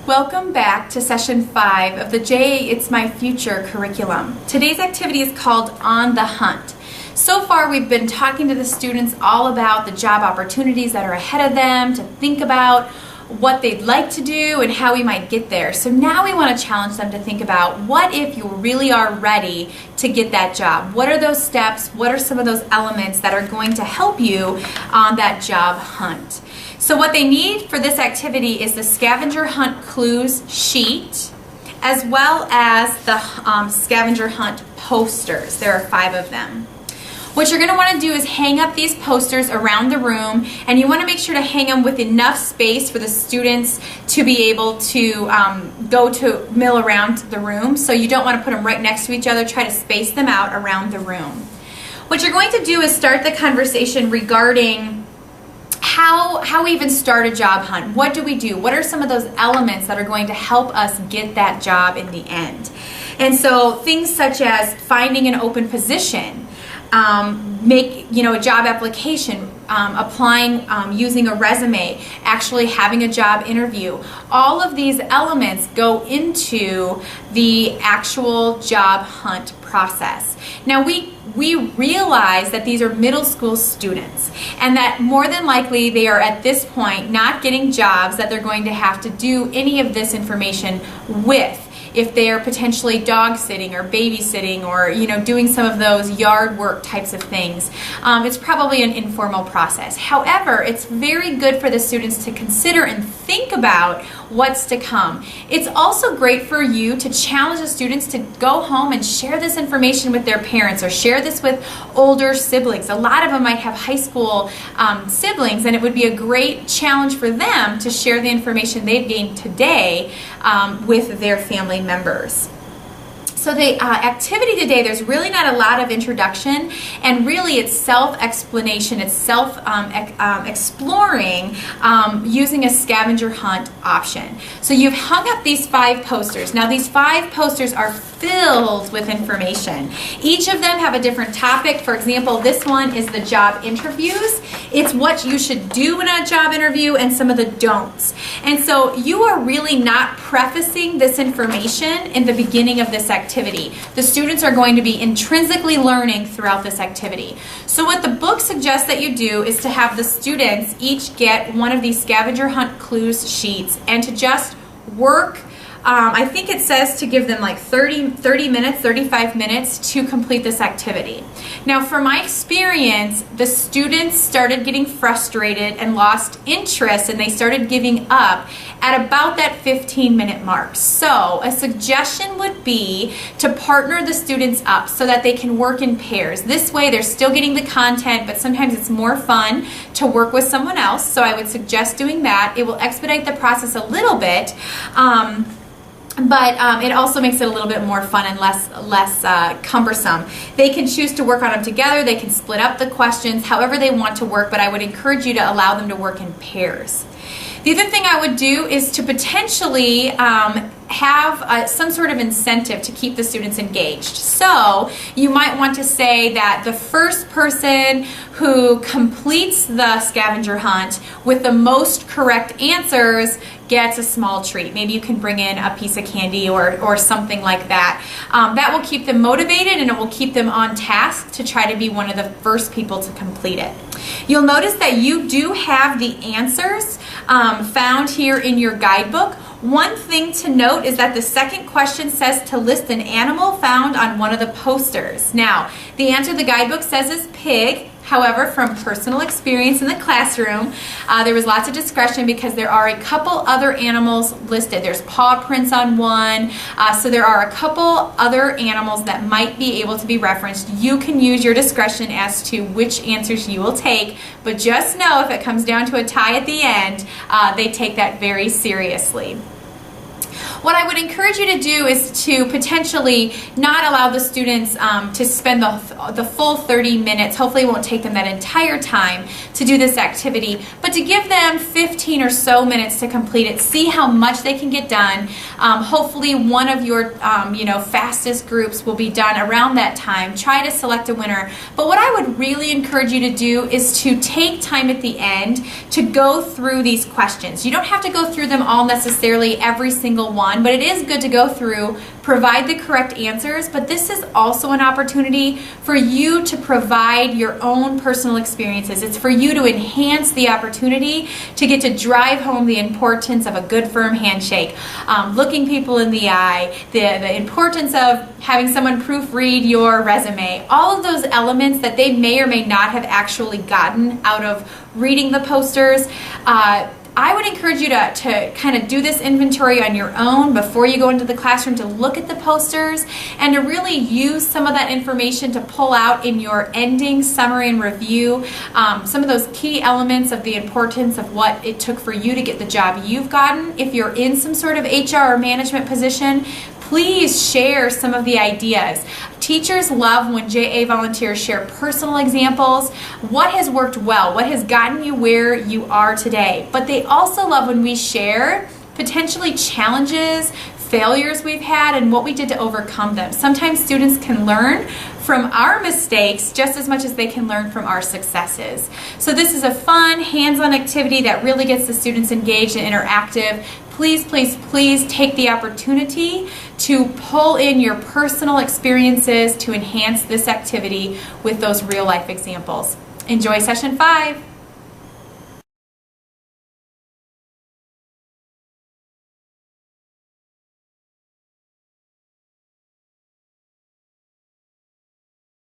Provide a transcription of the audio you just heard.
Welcome back to session 5 of the JA It's My Future curriculum. Today's activity is called On the Hunt. So far we've been talking to the students all about the job opportunities that are ahead of them, to think about what they'd like to do and how we might get there. So now we want to challenge them to think about, what if you really are ready to get that job? What are those steps? What are some of those elements that are going to help you on that job hunt? So what they need for this activity is the scavenger hunt clues sheet, as well as the scavenger hunt posters. There are 5 of them. What you're going to want to do is hang up these posters around the room, and you want to make sure to hang them with enough space for the students to be able to mill around the room. So you don't want to put them right next to each other. Try to space them out around the room. What you're going to do is start the conversation regarding how we even start a job hunt. What do we do? What are some of those elements that are going to help us get that job in the end? And so things such as finding an open position, make a job application, applying using a resume, actually having a job interview. All of these elements go into the actual job hunt process. Now we realize that these are middle school students, and that more than likely they are at this point not getting jobs that they're going to have to do any of this information with, if they are potentially dog sitting or babysitting or doing some of those yard work types of things. It's probably an informal process. However, it's very good for the students to consider and think about what's to come. It's also great for you to challenge the students to go home and share this information with their parents, or share this with older siblings. A lot of them might have high school siblings, and it would be a great challenge for them to share the information they've gained today with their family members. So the activity today, there's really not a lot of introduction, and really it's self-explanation, it's self-exploring using a scavenger hunt option. So you've hung up these 5 posters. Now these 5 posters are filled with information. Each of them have a different topic. For example, this one is the job interviews. It's what you should do in a job interview and some of the don'ts. And so you are really not prefacing this information in the beginning of this activity. The students are going to be intrinsically learning throughout this activity. So what the book suggests that you do is to have the students each get one of these scavenger hunt clues sheets, and to just work. I think it says to give them like 30 minutes, 35 minutes to complete this activity. Now, from my experience, the students started getting frustrated and lost interest, and they started giving up at about that 15-minute mark. So a suggestion would be to partner the students up so that they can work in pairs. This way they're still getting the content, but sometimes it's more fun to work with someone else. So I would suggest doing that. It will expedite the process a little bit. But it also makes it a little bit more fun and less cumbersome. They can choose to work on them together. They can split up the questions however they want to work, but I would encourage you to allow them to work in pairs. The other thing I would do is to potentially have some sort of incentive to keep the students engaged. So you might want to say that the first person who completes the scavenger hunt with the most correct answers gets a small treat. Maybe you can bring in a piece of candy or something like that. That will keep them motivated, and it will keep them on task to try to be one of the first people to complete it. You'll notice that you do have the answers found here in your guidebook. One thing to note is that the second question says to list an animal found on one of the posters. Now, the answer the guidebook says is pig. However, from personal experience in the classroom, there was lots of discretion because there are a couple other animals listed. There's paw prints on one, so there are a couple other animals that might be able to be referenced. You can use your discretion as to which answers you will take, but just know if it comes down to a tie at the end, they take that very seriously. What I would encourage you to do is to potentially not allow the students to spend the full 30 minutes. Hopefully it won't take them that entire time to do this activity, but to give them 15 or so minutes to complete it. See how much they can get done. Hopefully one of your fastest groups will be done around that time. Try to select a winner. But what I would really encourage you to do is to take time at the end to go through these questions. You don't have to go through them all necessarily, every single one, but it is good to go through, provide the correct answers, but this is also an opportunity for you to provide your own personal experiences. It's for you to enhance the opportunity to get to drive home the importance of a good firm handshake, looking people in the eye, the importance of having someone proofread your resume, all of those elements that they may or may not have actually gotten out of reading the posters. I would encourage you to kind of do this inventory on your own before you go into the classroom, to look at the posters and to really use some of that information to pull out in your ending summary and review some of those key elements of the importance of what it took for you to get the job you've gotten. If you're in some sort of HR or management position, please share some of the ideas. Teachers love when JA volunteers share personal examples, what has worked well, what has gotten you where you are today. But they also love when we share potentially challenges, failures we've had, and what we did to overcome them. Sometimes students can learn from our mistakes just as much as they can learn from our successes. So this is a fun, hands-on activity that really gets the students engaged and interactive. Please, please, please take the opportunity to pull in your personal experiences to enhance this activity with those real-life examples. Enjoy session 5.